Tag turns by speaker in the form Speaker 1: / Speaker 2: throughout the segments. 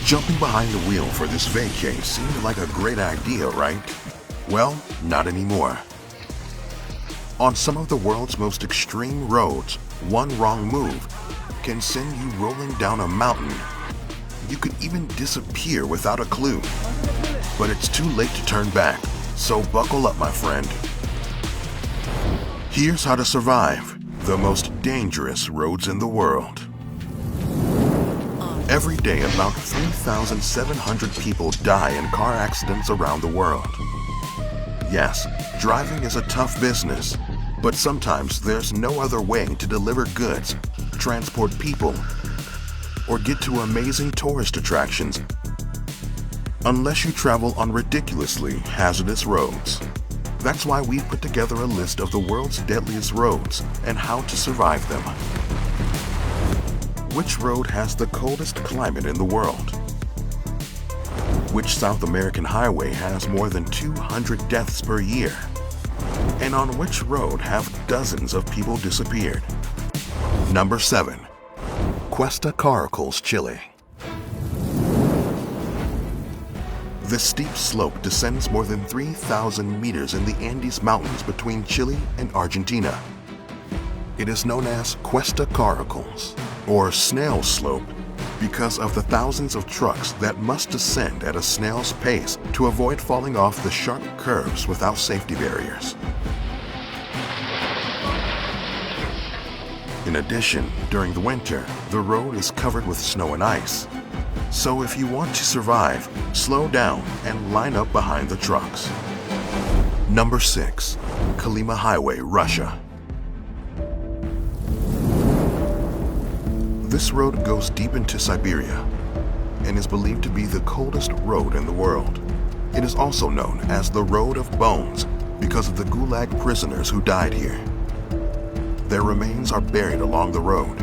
Speaker 1: Jumping behind the wheel for this vacay seemed like a great idea, right? Well, not anymore. On some of the world's most extreme roads, one wrong move can send you rolling down a mountain. You could even disappear without a clue. But it's too late to turn back, so buckle up, my friend. Here's how to survive the most dangerous roads in the world. Every day, about 3,700 people die in car accidents around the world. Yes, driving is a tough business, but sometimes there's no other way to deliver goods, transport people, or get to amazing tourist attractions unless you travel on ridiculously hazardous roads. That's why we've put together a list of the world's deadliest roads and how to survive them. Which road has the coldest climate in the world? Which South American highway has more than 200 deaths per year? And on which road have dozens of people disappeared? Number 7. Cuesta Caracals, Chile. This steep slope descends more than 3,000 meters in the Andes Mountains between Chile and Argentina. It is known as Cuesta Caracals, or snail slope, because of the thousands of trucks that must descend at a snail's pace to avoid falling off the sharp curves without safety barriers. In addition, during the winter, the road is covered with snow and ice. So if you want to survive, slow down and line up behind the trucks. Number 6. Kolyma Highway, Russia. This road goes deep into Siberia and is believed to be the coldest road in the world. It is also known as the Road of Bones because of the Gulag prisoners who died here. Their remains are buried along the road.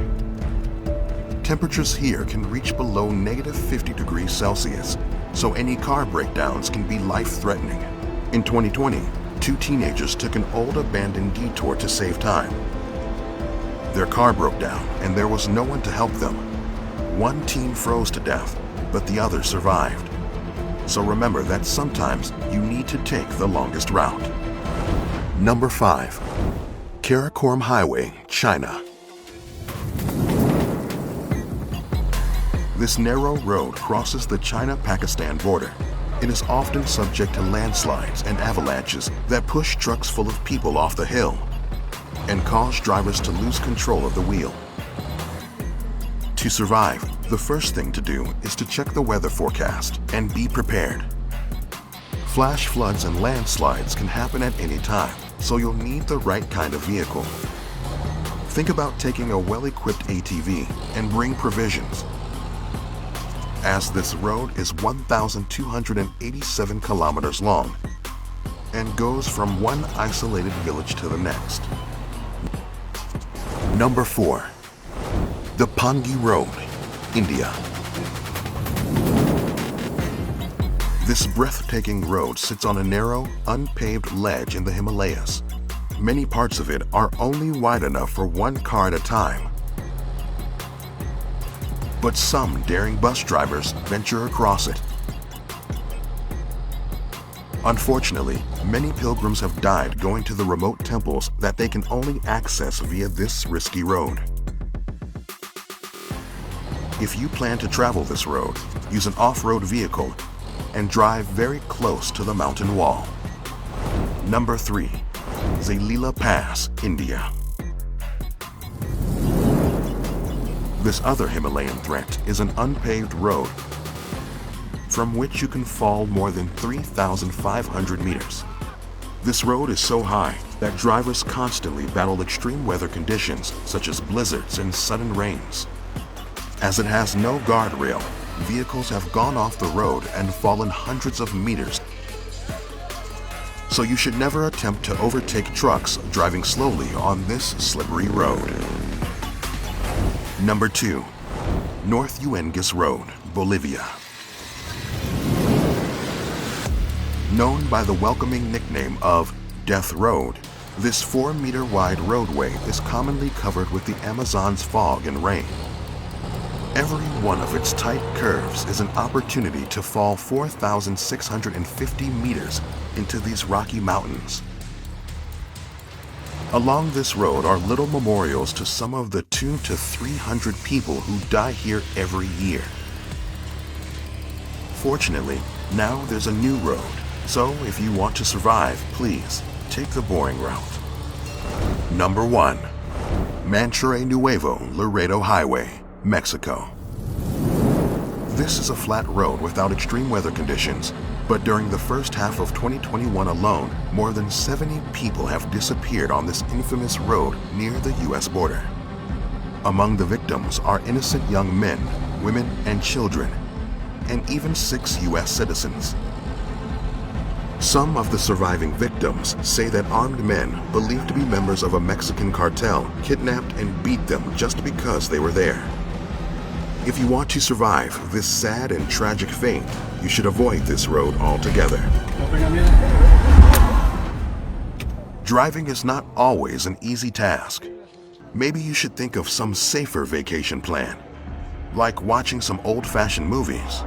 Speaker 1: Temperatures here can reach below -50 degrees Celsius, so any car breakdowns can be life-threatening. In 2020, 2 teenagers took an old abandoned detour to save time. Their car broke down and there was no one to help them. One teen froze to death, but the other survived. So remember that sometimes you need to take the longest route. Number 5. Karakoram Highway, China. This narrow road crosses the China-Pakistan border. It is often subject to landslides and avalanches that push trucks full of people off the hill and cause drivers to lose control of the wheel. To survive, the first thing to do is to check the weather forecast and be prepared. Flash floods and landslides can happen at any time, so you'll need the right kind of vehicle. Think about taking a well-equipped ATV and bring provisions, as this road is 1,287 kilometers long and goes from one isolated village to the next. Number 4. The Pangi Road, India. This breathtaking road sits on a narrow, unpaved ledge in the Himalayas. Many parts of it are only wide enough for one car at a time. But some daring bus drivers venture across it. Unfortunately, many pilgrims have died going to the remote temples that they can only access via this risky road. If you plan to travel this road, use an off-road vehicle and drive very close to the mountain wall. Number 3. Zalila Pass, India. This other Himalayan threat is an unpaved road from which you can fall more than 3,500 meters. This road is so high that drivers constantly battle extreme weather conditions such as blizzards and sudden rains. As it has no guardrail, vehicles have gone off the road and fallen hundreds of meters. So you should never attempt to overtake trucks driving slowly on this slippery road. Number 2. North Uengas Road, Bolivia. Known by the welcoming nickname of Death Road, this 4-meter wide roadway is commonly covered with the Amazon's fog and rain. Every one of its tight curves is an opportunity to fall 4,650 meters into these rocky mountains. Along this road are little memorials to some of the 200 to 300 people who die here every year. Fortunately, now there's a new road, so if you want to survive, please take the boring route. Number 1. Manchare Nuevo Laredo Highway, Mexico. This is a flat road without extreme weather conditions, but during the first half of 2021 alone, more than 70 people have disappeared on this infamous road near the US border. Among the victims are innocent young men, women, and children, and even 6 US citizens. Some of the surviving victims say that armed men, believed to be members of a Mexican cartel, kidnapped and beat them just because they were there. If you want to survive this sad and tragic fate, you should avoid this road altogether. Driving is not always an easy task. Maybe you should think of some safer vacation plan, like watching some old-fashioned movies.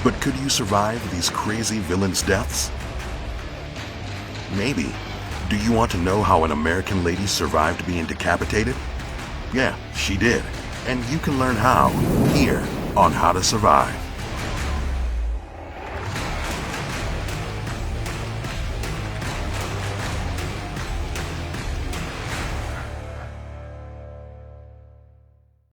Speaker 1: But could you survive these crazy villains' deaths? Maybe. Do you want to know how an American lady survived being decapitated? Yeah, she did. And you can learn how here on How to Survive.